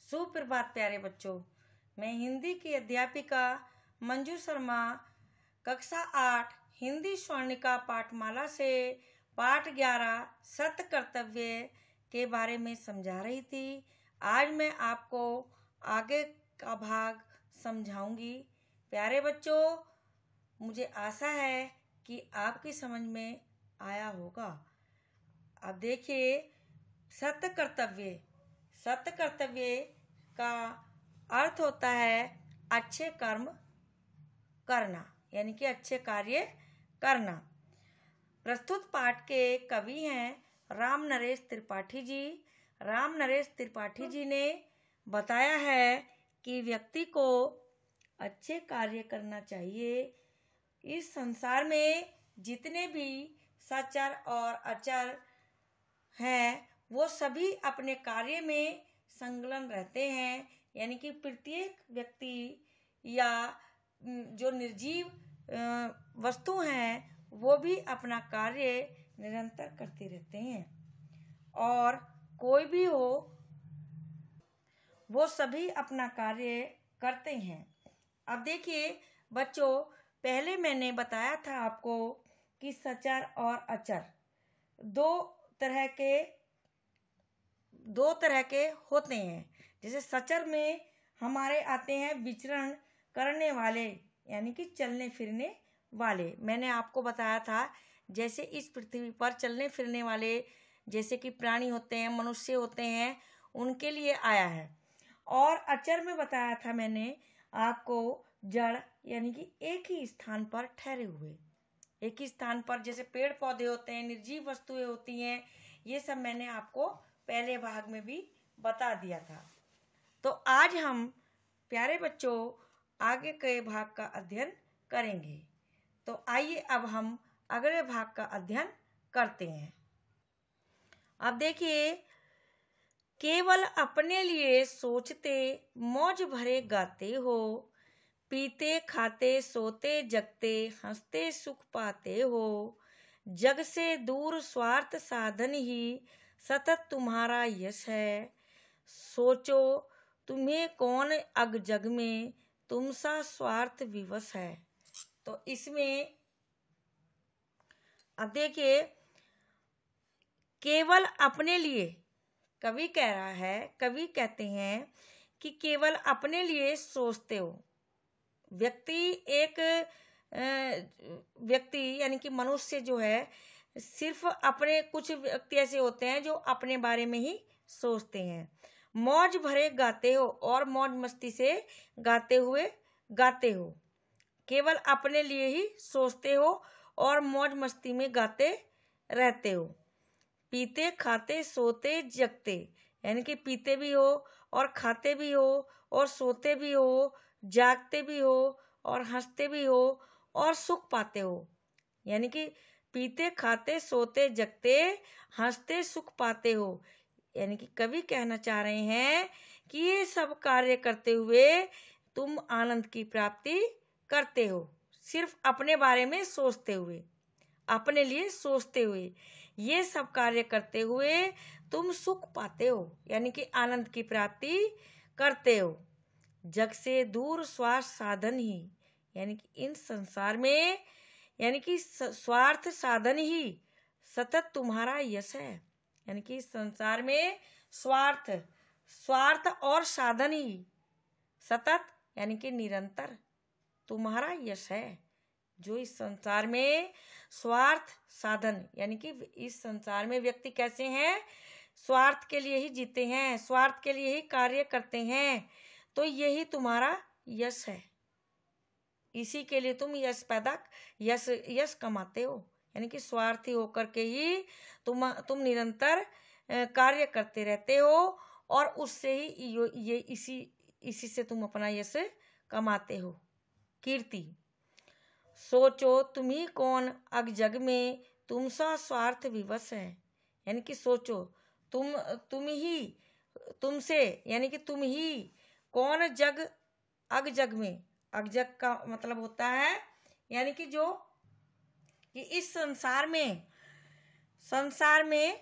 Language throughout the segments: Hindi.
सुप्रभात प्यारे बच्चों। मैं हिंदी की अध्यापिका मंजू शर्मा कक्षा 8 हिंदी स्वर्णिका पाठमाला से पाठ 11 सत्य कर्तव्य के बारे में समझा रही थी। आज मैं आपको आगे का भाग समझाऊंगी। प्यारे बच्चों, मुझे आशा है कि आपकी समझ में आया होगा। अब देखिए, सत्य कर्तव्य। सत्य कर्तव्य का अर्थ होता है अच्छे कर्म करना, यानी कि अच्छे कार्य करना। प्रस्तुत पाठ के कवि हैं राम नरेश त्रिपाठी जी। राम नरेश त्रिपाठी जी ने बताया है कि व्यक्ति को अच्छे कार्य करना चाहिए। इस संसार में जितने भी सचर और अचर हैं, वो सभी अपने कार्य में संलग्न रहते हैं, यानी कि प्रत्येक व्यक्ति या जो निर्जीव वस्तु हैं वो भी अपना कार्य निरंतर करते रहते हैं, और कोई भी हो वो सभी अपना कार्य करते हैं। अब देखिए बच्चों, पहले मैंने बताया था आपको कि सचर और अचर दो तरह के होते हैं। जैसे सचर में हमारे आते हैं विचरण करने वाले, यानी कि चलने फिरने वाले। मैंने आपको बताया था जैसे इस पृथ्वी पर चलने फिरने वाले जैसे कि प्राणी होते हैं, मनुष्य होते हैं, उनके लिए आया है। और अचर में बताया था मैंने आपको जड़, यानी कि एक ही स्थान पर ठहरे हुए, एक ही स्थान पर जैसे पेड़ पौधे होते हैं, निर्जीव वस्तुएं होती हैं। ये सब मैंने आपको पहले भाग में भी बता दिया था। तो आज हम प्यारे बच्चों आगे के भाग का अध्ययन करेंगे। तो आइए अब हम अगले भाग का अध्ययन करते हैं। अब देखिए, केवल अपने लिए सोचते मौज भरे गाते हो, पीते खाते सोते जगते हंसते सुख पाते हो, जग से दूर स्वार्थ साधन ही सतत तुम्हारा यश है। सोचो तुम्हें कौन अग जग में तुम सा स्वार्थ विवश है। तो इसमें अब देखिए, केवल अपने लिए कवि कह रहा है, कवि कहते हैं कि केवल अपने लिए सोचते हो। व्यक्ति यानी कि मनुष्य जो है, सिर्फ अपने, कुछ व्यक्ति ऐसे होते हैं जो अपने बारे में ही सोचते हैं। मौज भरे गाते हो, और मौज मस्ती से गाते हो। केवल अपने लिए ही सोचते हो और मौज मस्ती में गाते रहते हो। पीते खाते सोते जगते, यानी कि पीते भी हो और खाते भी हो और सोते भी हो, जागते भी हो और हंसते भी हो और सुख पाते हो। यानी कि पीते खाते सोते जगते हंसते सुख पाते हो। यानी कि कवि कहना चाह रहे हैं कि ये सब कार्य करते हुए तुम आनंद की प्राप्ति करते हो, सिर्फ अपने बारे में सोचते हुए, अपने लिए सोचते हुए, ये सब कार्य करते हुए तुम सुख पाते हो, यानी कि आनंद की प्राप्ति करते हो। जग से दूर स्वार्थ साधन ही, यानी कि इन संसार में, यानी कि स्वार्थ साधन ही सतत तुम्हारा यश है। यानी कि संसार में स्वार्थ और साधन ही सतत, यानी कि निरंतर तुम्हारा यश है। जो इस संसार में स्वार्थ साधन, यानी कि इस संसार में व्यक्ति कैसे हैं, स्वार्थ के लिए ही जीते हैं, स्वार्थ के लिए ही कार्य करते हैं, तो यही तुम्हारा यश है। इसी के लिए तुम यश कमाते हो। यानी कि स्वार्थी होकर के ही तुम निरंतर कार्य करते रहते हो, और उससे ही इसी से तुम अपना यश कमाते हो, कीर्ति। सोचो तुम्ही कौन अग जग में तुम सा स्वार्थ विवश है। यानी कि सोचो तुमसे, यानी कि तुम ही कौन अग जग में, अग जग का मतलब होता है, यानी कि जो कि इस संसार में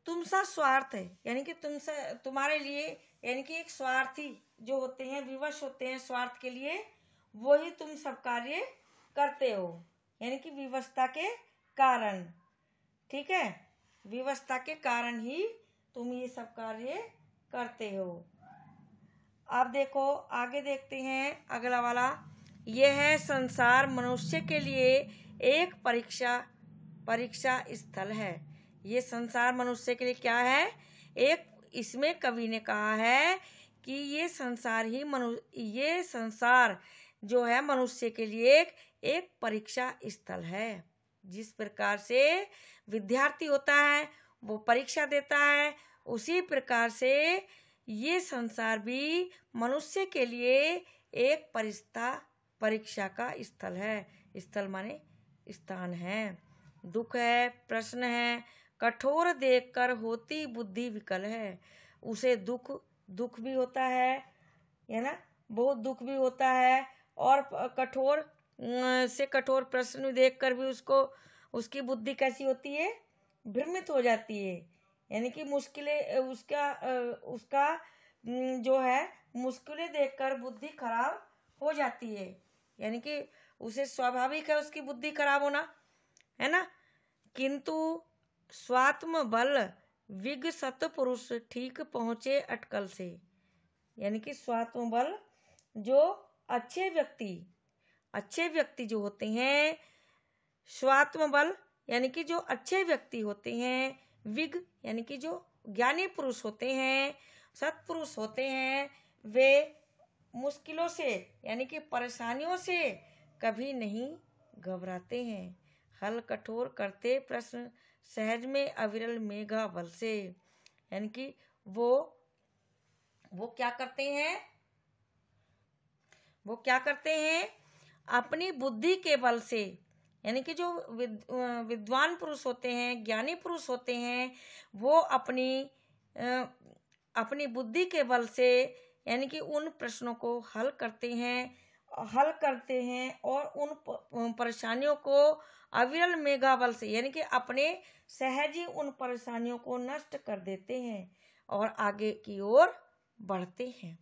तुमसा स्वार्थ है, यानी कि तुमसे तुम्हारे लिए, यानी कि एक स्वार्थी जो होते हैं, विवश होते हैं स्वार्थ के लिए, वही तुम सब कार्य करते हो, यानी कि विवशता के कारण। ठीक है, विवशता के कारण ही तुम ये सब कार्य करते हो। अब देखो आगे देखते हैं अगला वाला। यह है संसार मनुष्य के लिए एक परीक्षा स्थल है। ये संसार मनुष्य के लिए क्या है? एक, इसमें कवि ने कहा है कि ये संसार जो है मनुष्य के लिए एक परीक्षा स्थल है। जिस प्रकार से विद्यार्थी होता है वो परीक्षा देता है, उसी प्रकार से ये संसार भी मनुष्य के लिए एक परीक्षा का स्थल है। स्थल माने स्थान है। दुख है, प्रश्न है, कठोर देखकर होती बुद्धि विकल है। उसे दुख भी होता है ना, बहुत दुख भी होता है, और कठोर प्रश्न देखकर भी उसकी बुद्धि कैसी होती है? भ्रमित हो जाती है। यानी कि मुश्किलें उसका जो है मुश्किलें देखकर बुद्धि खराब हो जाती है। यानी कि उसे स्वाभाविक है उसकी बुद्धि खराब होना, है ना। किंतु स्वात्म बल विगसत पुरुष ठीक पहुंचे अटकल से। यानी कि स्वात्म बल जो अच्छे व्यक्ति जो होते हैं, स्वात्म बल यानी कि जो अच्छे व्यक्ति होते हैं, विग यानी कि जो ज्ञानी पुरुष होते हैं, सत्पुरुष होते हैं, वे मुश्किलों से यानी कि परेशानियों से कभी नहीं घबराते हैं। हल कठोर करते प्रश्न सहज में अविरल मेघा बल से। यानी कि वो क्या करते हैं? अपनी बुद्धि के बल से, यानी कि जो विद्वान पुरुष होते हैं, ज्ञानी पुरुष होते हैं, वो अपनी बुद्धि के बल से यानी कि उन प्रश्नों को हल करते हैं और उन परेशानियों को अविरल मेघा बल से, यानी कि अपने सहज ही उन परेशानियों को नष्ट कर देते हैं और आगे की ओर बढ़ते हैं।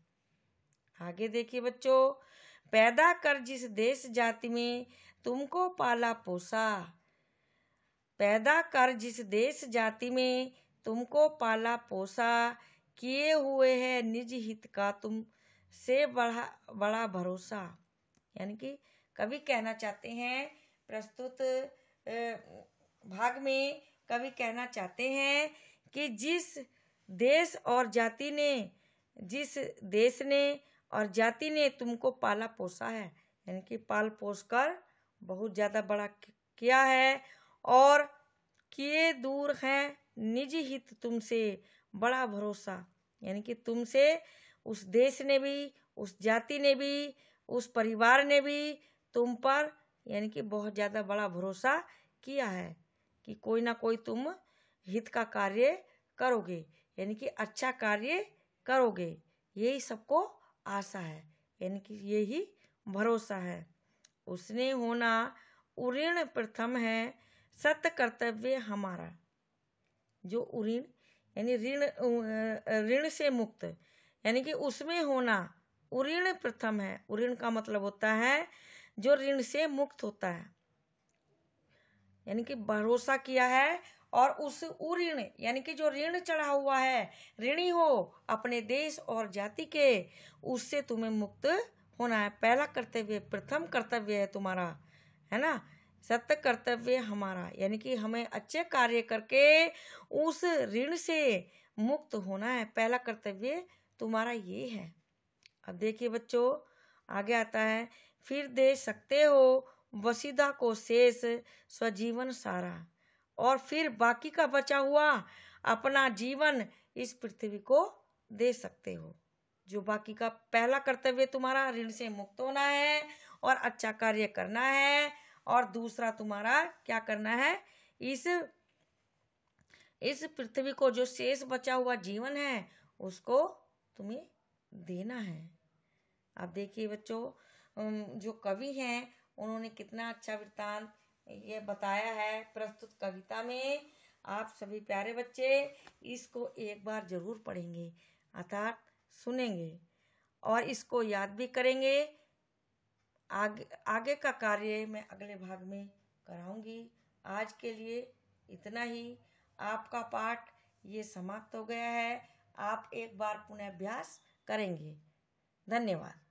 आगे देखिए बच्चों, पैदा कर जिस देश जाति में तुमको पाला पोसा। पैदा कर जिस देश जाति में तुमको पाला पोसा, किए हुए है निज हित का तुम से बड़ा भरोसा। यानी कि कवि कहना चाहते हैं, प्रस्तुत भाग में कवि कहना चाहते हैं कि जिस देश और जाति ने तुमको पाला पोसा है, यानी कि पाल पोस कर बहुत ज्यादा बड़ा किया है, और किए दूर है निज हित तुमसे बड़ा भरोसा। यानी कि तुमसे उस देश ने भी, उस जाति ने भी, उस परिवार ने भी तुम पर यानी कि बहुत ज्यादा बड़ा भरोसा किया है कि कोई ना कोई तुम हित का कार्य करोगे, यानी कि अच्छा कार्य करोगे। यही सबको आशा है, यानी कि यही भरोसा है। उसने होना उऋण प्रथम है सत्य कर्तव्य हमारा। जो उऋण यानी ऋण से मुक्त, यानी कि उसमें होना उऋण प्रथम है। उऋण का मतलब होता है जो ऋण से मुक्त होता है, यानी कि भरोसा किया है और उस उऋण यानी कि जो ऋण चढ़ा हुआ है, ऋणी हो अपने देश और जाति के, उससे तुम्हें मुक्त होना है। पहला कर्तव्य, प्रथम कर्तव्य है तुम्हारा, है ना। सत्य कर्तव्य हमारा, यानी कि हमें अच्छे कार्य करके उस ऋण से मुक्त होना है। पहला कर्तव्य तुम्हारा ये है। अब देखिए बच्चों, आगे आता है, फिर दे सकते हो वसीदा को शेष स्वजीवन सारा। और फिर बाकी का बचा हुआ अपना जीवन इस पृथ्वी को दे सकते हो। जो बाकी का पहला कर्तव्य तुम्हारा ऋण से मुक्त होना है और अच्छा कार्य करना है, और दूसरा तुम्हारा क्या करना है, इस पृथ्वी को जो शेष बचा हुआ जीवन है उसको तुम्हें देना है। अब देखिए बच्चों, जो कवि हैं उन्होंने कितना अच्छा वृत्तांत ये बताया है प्रस्तुत कविता में। आप सभी प्यारे बच्चे इसको एक बार जरूर पढ़ेंगे, अर्थात सुनेंगे और इसको याद भी करेंगे। आगे का कार्य मैं अगले भाग में कराऊंगी। आज के लिए इतना ही। आपका पाठ ये समाप्त हो गया है। आप एक बार पुनः अभ्यास करेंगे। धन्यवाद।